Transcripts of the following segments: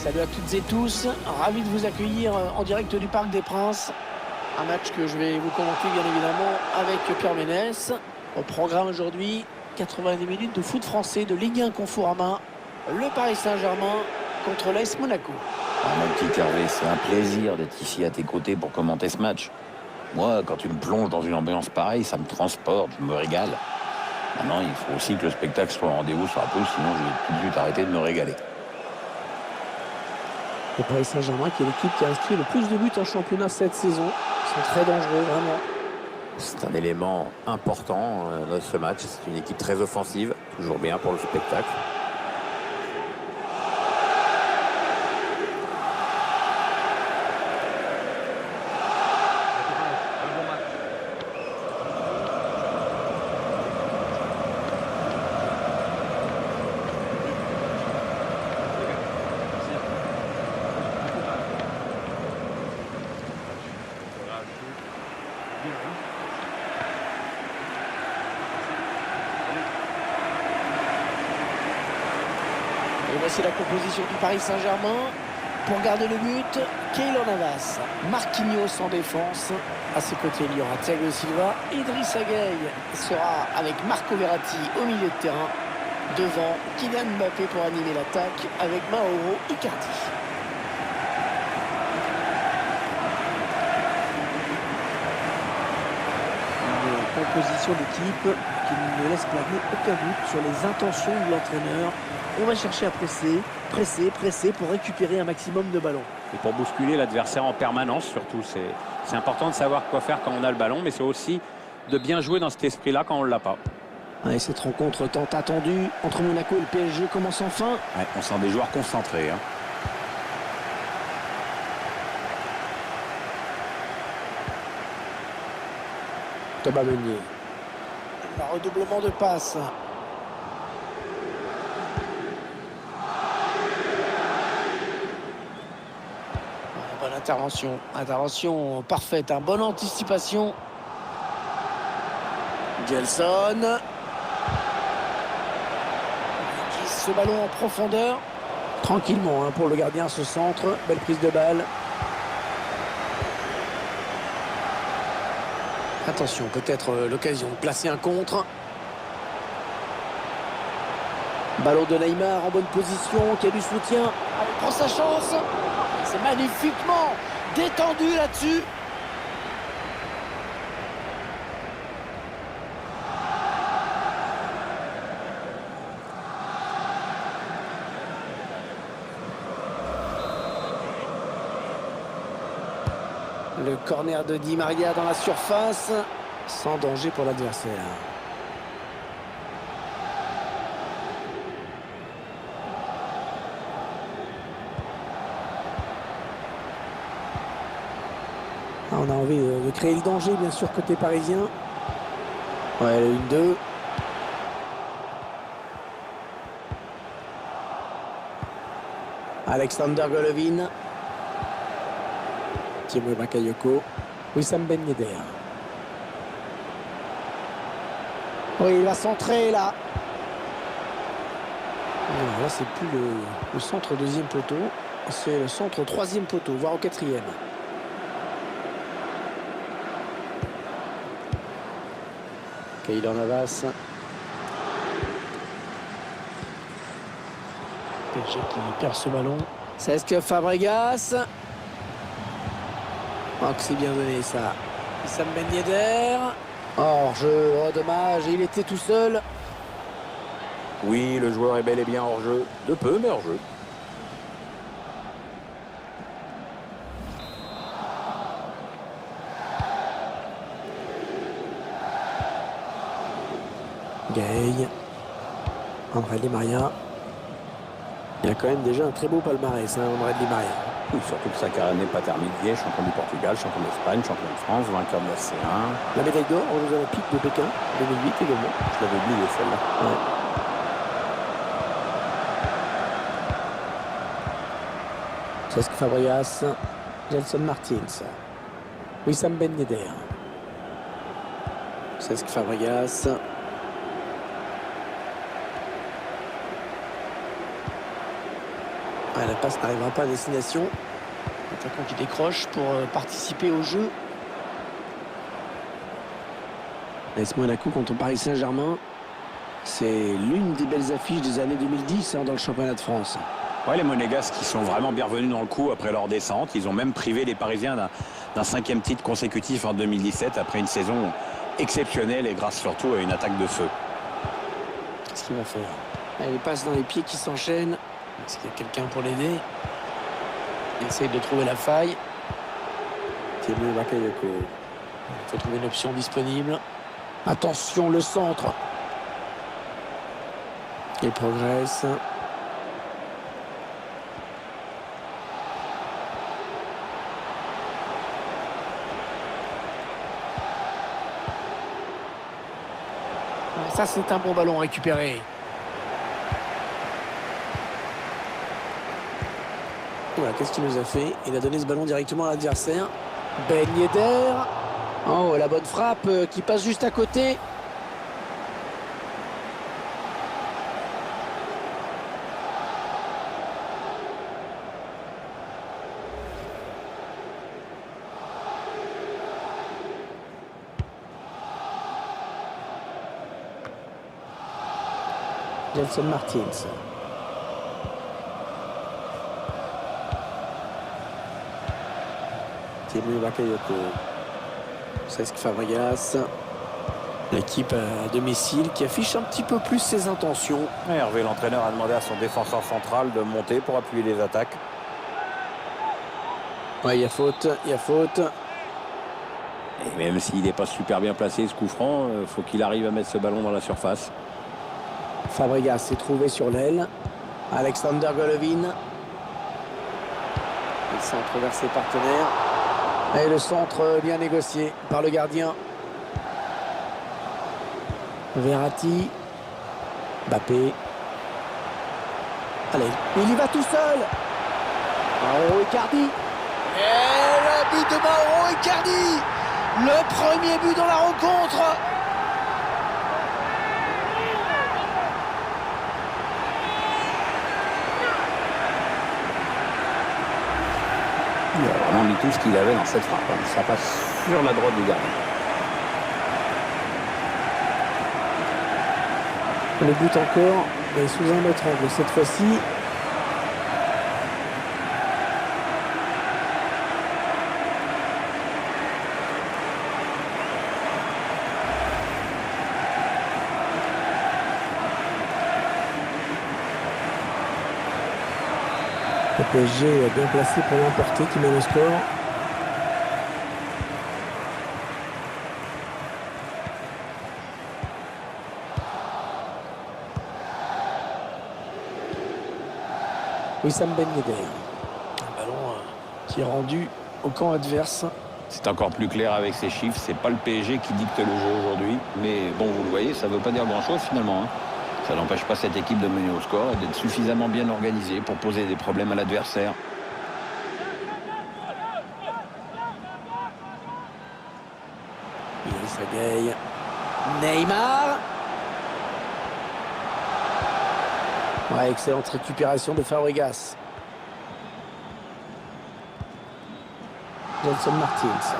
Salut à toutes et tous, ravi de vous accueillir en direct du Parc des Princes. Un match que je vais vous commenter bien évidemment avec Pierre Ménès. Au programme aujourd'hui, 90 minutes de foot français de Ligue 1 Conforama. Le Paris Saint-Germain contre l'AS Monaco. Ah, mon petit Hervé, c'est un plaisir d'être ici à tes côtés pour commenter ce match. Moi, quand tu me plonges dans une ambiance pareille, ça me transporte, je me régale. Maintenant, il faut aussi que le spectacle soit au rendez-vous sur la pelouse, sinon je vais tout de suite arrêter de me régaler. Le Paris Saint-Germain qui est l'équipe qui a inscrit le plus de buts en championnat cette saison. Ils sont très dangereux, vraiment. C'est un élément important dans ce match. C'est une équipe très offensive, toujours bien pour le spectacle. Et voici la composition du Paris Saint-Germain. Pour garder le but, Keylor Navas, Marquinhos en défense. À ses côtés, il y aura Thiago Silva. Idrissa Gueye sera avec Marco Verratti au milieu de terrain. Devant, Kylian Mbappé pour animer l'attaque avec Mauro Icardi. Une composition d'équipe qui ne laisse planer aucun doute sur les intentions de l'entraîneur. On va chercher à presser pour récupérer un maximum de ballons. Et pour bousculer l'adversaire en permanence, surtout. C'est important de savoir quoi faire quand on a le ballon, mais c'est aussi de bien jouer dans cet esprit-là quand on ne l'a pas. Et cette rencontre tant attendue entre Monaco et le PSG commence enfin. Ouais, on sent des joueurs concentrés. Thomas Meunier. Un redoublement de passes. Bonne intervention parfaite, bonne anticipation. Gelson. Qui ce ballon en profondeur. Tranquillement pour le gardien ce centre. Belle prise de balle. Attention, peut-être l'occasion de placer un contre. Ballon de Neymar en bonne position, qui a du soutien. Il prend sa chance. C'est magnifiquement détendu là-dessus. Le corner de Di Maria dans la surface, sans danger pour l'adversaire. On a envie de créer le danger, bien sûr, côté parisien. Ouais, le 1-2. Alexander Golovin. Thibaut Bakayoko. Wissam Ben Yedder. Oui, il va centrer là. Alors là, c'est plus le centre deuxième poteau. C'est le centre troisième poteau, voire au quatrième. Keylor Navas. PSG qui perd ce ballon. Cesc Fabregas. Oh, que c'est bien donné ça. Wissam Ben Yedder. Hors-jeu, oh dommage, il était tout seul. Oui, le joueur est bel et bien hors-jeu. De peu, mais hors-jeu. Gueye. André Di Maria. Il a quand même déjà un très beau palmarès, André Di Maria. Oui, surtout que sa carrière n'est pas terminée. Champion du Portugal, champion d'Espagne, champion de France, vainqueur de la C1. La médaille d'or aux Jeux Olympiques de Pékin 2008 également. Je l'avais oublié celle-là. Ouais. Cesc Fabregas, Gelson Martins, Wissam Ben Yedder. Cesc Fabregas. Ouais, la passe n'arrivera pas à destination. L'attaquant qui décroche pour participer au jeu. AS Monaco contre Paris Saint-Germain. C'est l'une des belles affiches des années 2010 dans le championnat de France. Ouais, les Monégasques qui sont vraiment bien revenus dans le coup après leur descente. Ils ont même privé les Parisiens d'un 5e titre consécutif en 2017 après une saison exceptionnelle et grâce surtout à une attaque de feu. Qu'est-ce qu'il va faire? Les passes dans les pieds qui s'enchaînent. Est-ce qu'il y a quelqu'un pour l'aider? Il essaye de trouver la faille. Thibaut Bakayoko. Il faut trouver une option disponible. Attention, le centre. Il progresse. Ça, c'est un bon ballon récupéré. Voilà, qu'est-ce qu'il nous a fait? Il a donné ce ballon directement à l'adversaire. Ben Yedder. Oh, la bonne frappe qui passe juste à côté. Gelson Martins. Thibaut Bakayoko. Cesc Fabregas. L'équipe à domicile qui affiche un petit peu plus ses intentions. Et Hervé, l'entraîneur, a demandé à son défenseur central de monter pour appuyer les attaques. Ouais, il y a faute, il y a faute. Et même s'il n'est pas super bien placé, ce coup franc, faut qu'il arrive à mettre ce ballon dans la surface. Fabregas s'est trouvé sur l'aile. Alexander Golovin. Le centre vers ses partenaires. Et le centre bien négocié par le gardien. Verratti. Mbappé. Allez, il y va tout seul. Mauro Icardi. Et le but de Mauro Icardi. Le premier but dans la rencontre. Il a vraiment mis tout ce qu'il avait dans cette frappe. Ça passe sur la droite du gardien. Le but encore, mais sous un autre angle cette fois-ci. Le PSG est bien placé pour l'emporter, qui met le score. Wissam Ben Yedder. Un ballon qui est rendu au camp adverse. C'est encore plus clair avec ces chiffres. C'est pas le PSG qui dicte le jeu aujourd'hui. Mais bon, vous le voyez, ça ne veut pas dire grand-chose finalement. Ça n'empêche pas cette équipe de mener au score et d'être suffisamment bien organisée pour poser des problèmes à l'adversaire. Idrissa Gueye. Neymar. Ouais, excellente récupération de Fabregas. Gelson Martins.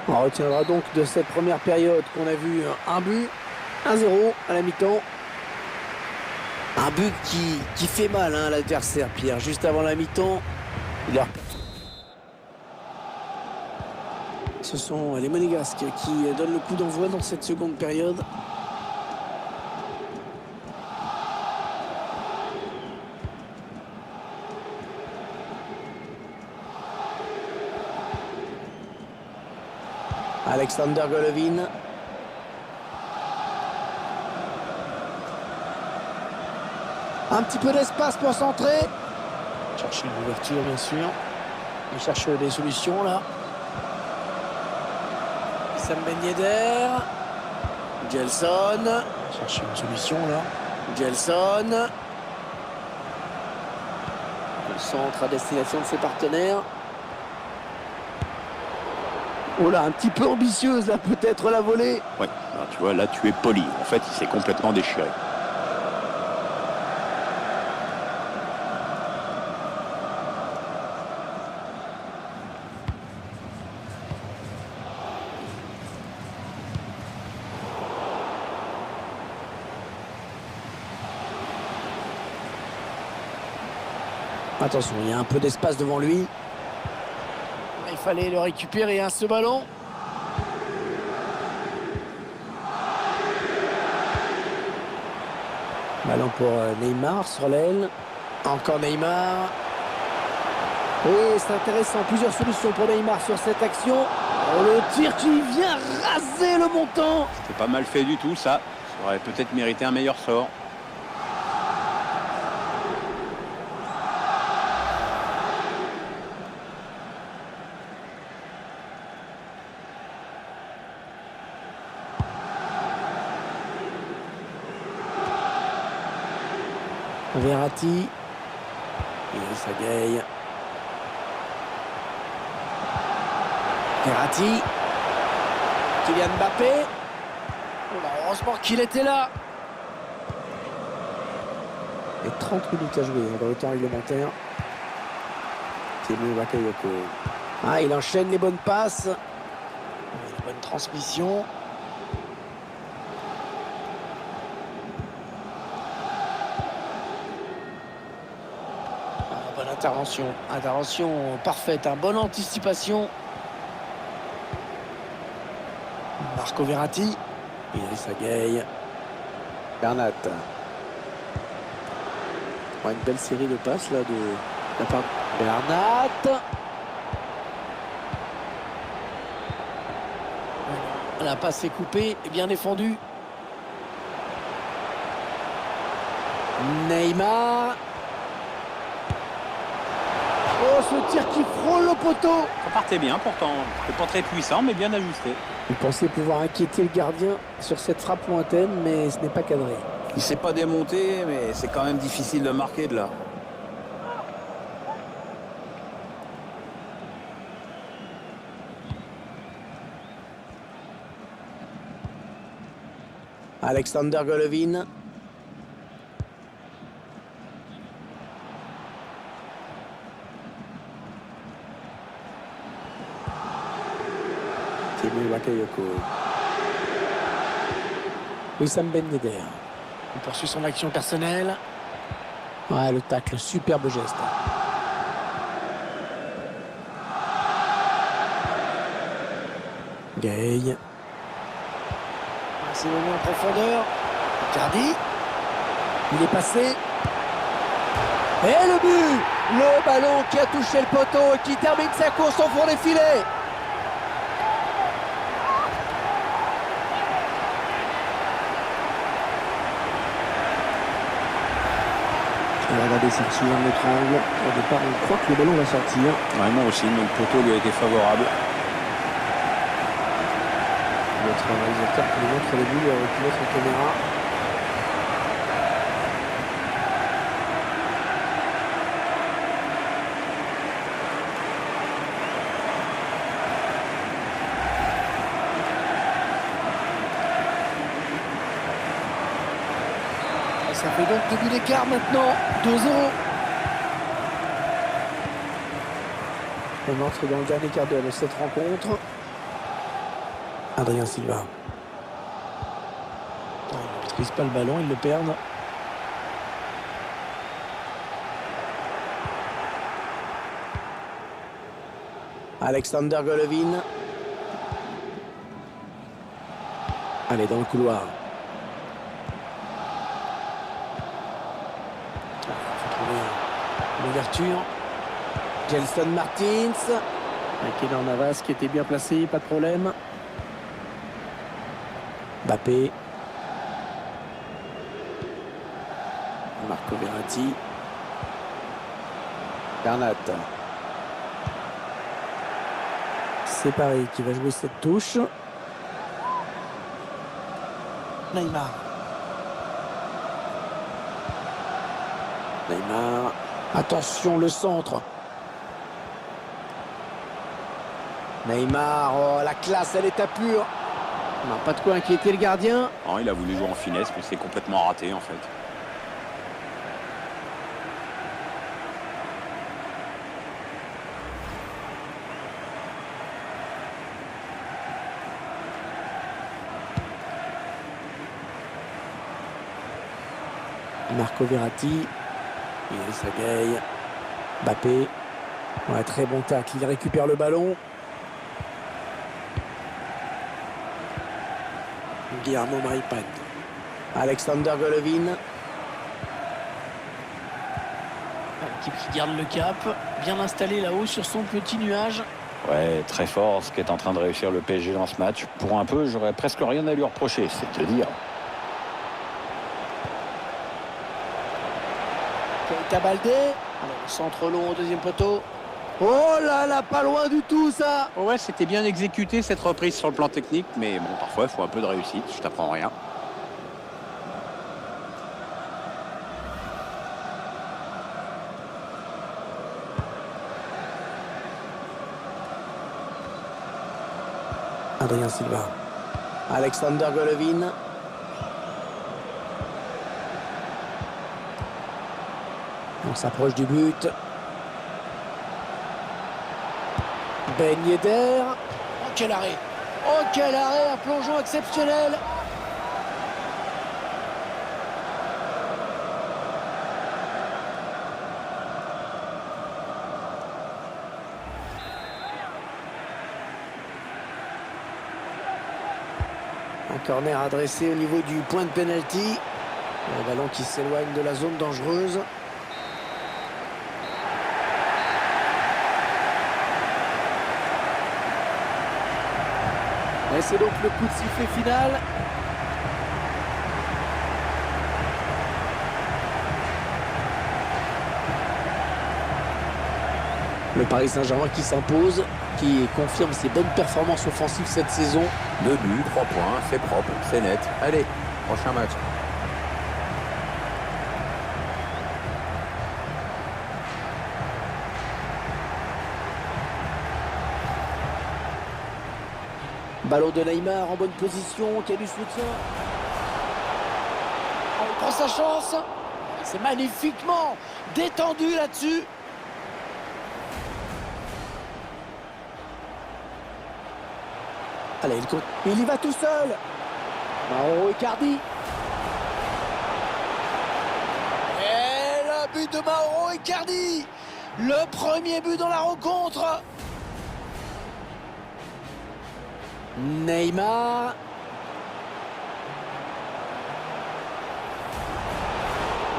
On retiendra donc de cette première période qu'on a vu un but, 1-0 à la mi-temps. Un but qui fait mal à l'adversaire, Pierre. Juste avant la mi-temps, ce sont les Monégasques qui donnent le coup d'envoi dans cette seconde période. Alexander Golovin. Un petit peu d'espace pour centrer. Chercher une ouverture, bien sûr. Il cherche des solutions, là. Wissam Ben Yedder. Gelson. Chercher une solution, là. Gelson. Le centre à destination de ses partenaires. Oh là, un petit peu ambitieuse là, peut-être la volée. Ouais, alors, tu vois, là tu es poli. En fait, il s'est complètement déchiré. Attention, il y a un peu d'espace devant lui. Il fallait le récupérer, hein, ce ballon. Ballon pour Neymar sur l'aile. Encore Neymar. Oui, c'est intéressant. Plusieurs solutions pour Neymar sur cette action. Oh, le tir qui vient raser le montant. C'était pas mal fait du tout, ça. Ça aurait peut-être mérité un meilleur sort. Verratti. Idrissa Gueye. Verratti. Kylian Mbappé. Oh là, heureusement qu'il était là. Et 30 minutes à jouer dans le temps réglementaire. Timo Bakayoko. Ah, il enchaîne les bonnes passes. Les bonnes transmissions. Bonne intervention. Intervention parfaite. Bonne anticipation. Marco Verratti. Idrissa Gueye. Bernat. Une belle série de passes là de la part de Bernat. La passe est coupée et bien défendue. Neymar. Oh, ce tir qui frôle le poteau. Ça partait bien pourtant. C'est pas très puissant, mais bien ajusté. Il pensait pouvoir inquiéter le gardien sur cette frappe lointaine, mais ce n'est pas cadré. Il s'est pas démonté, mais c'est quand même difficile de marquer de là. Alexander Golovin. Timo Bakayoko. Wissam Ben Yedder. Il poursuit son action personnelle. Ouais, le tacle, superbe geste. Gueye. C'est donné en profondeur. Cardi. Il est passé. Et le but! Le ballon qui a touché le poteau et qui termine sa course au fond des filets. On va regarder cette suivante de notre angle. Au départ, on croit que le ballon va sortir. Ouais, moi aussi, mais le poteau lui a été favorable. Notre réalisateur qui nous montre le but avec notre caméra. Ça fait donc 2 buts d'écart maintenant, 2-0. On entre dans le dernier quart d'heure de cette rencontre. Adrien Silva. Il ne maîtrise pas le ballon, ils le perdent. Alexander Golovin. Allez, dans le couloir. L'ouverture. Gelson Martins. Keylor Navas qui était bien placé, pas de problème. Mbappé. Marco Verratti. Bernat. C'est Paris qui va jouer cette touche. Neymar. Neymar. Attention, le centre. Neymar, oh, la classe, elle est à pure. On n'a pas de quoi inquiéter le gardien. Non, il a voulu jouer en finesse, mais c'est complètement raté en fait. Marco Verratti. Idrissa Gueye. Mbappé. Ouais, très bon tacle. Il récupère le ballon. Guillermo Maripane. Alexander Golovin. L'équipe qui garde le cap. Bien installé là-haut sur son petit nuage. Ouais, très fort ce qu'est en train de réussir le PSG dans ce match. Pour un peu, j'aurais presque rien à lui reprocher, c'est te dire. Keita Baldé. Alors, centre long au deuxième poteau. Oh là là, pas loin du tout ça. Ouais, c'était bien exécuté cette reprise sur le plan technique, mais bon, parfois il faut un peu de réussite, je t'apprends rien. Adrien Silva. Alexander Golovin. On s'approche du but. Ben Yedder. Oh quel arrêt. Oh quel arrêt, un plongeon exceptionnel. Un corner adressé au niveau du point de pénalty. Un ballon qui s'éloigne de la zone dangereuse. Et c'est donc le coup de sifflet final. Le Paris Saint-Germain qui s'impose, qui confirme ses bonnes performances offensives cette saison. 2 buts, 3 points, c'est propre, c'est net. Allez, prochain match. Ballon de Neymar en bonne position, qui a du soutien. Oh, il prend sa chance. C'est magnifiquement détendu là-dessus. Allez, il y va tout seul. Mauro Icardi. Et le but de Mauro Icardi. Le premier but dans la rencontre. Neymar.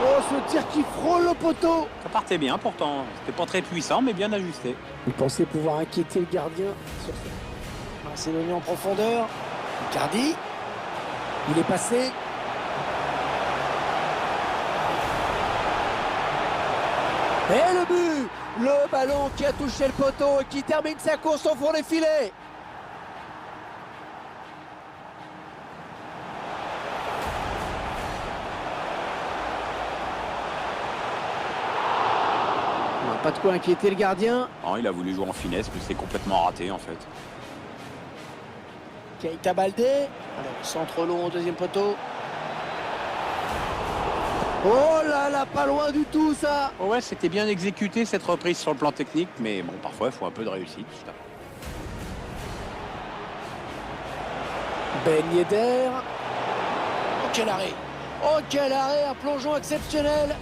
Oh, ce tir qui frôle le poteau. Ça partait bien pourtant, c'était pas très puissant mais bien ajusté. Il pensait pouvoir inquiéter le gardien sur ce... C'est donné en profondeur. Icardi. Il est passé. Et le but. Le ballon qui a touché le poteau et qui termine sa course au fond des filets. On n'a pas de quoi inquiéter le gardien. Non, il a voulu jouer en finesse mais c'est complètement raté en fait. Keita Baldé. Alors, centre long au deuxième poteau. Oh là là, pas loin du tout ça. Ouais, c'était bien exécuté cette reprise sur le plan technique, mais bon, parfois il faut un peu de réussite. je t'apprends. Ben Yedder. Oh quel arrêt. Oh quel arrêt, un plongeon exceptionnel.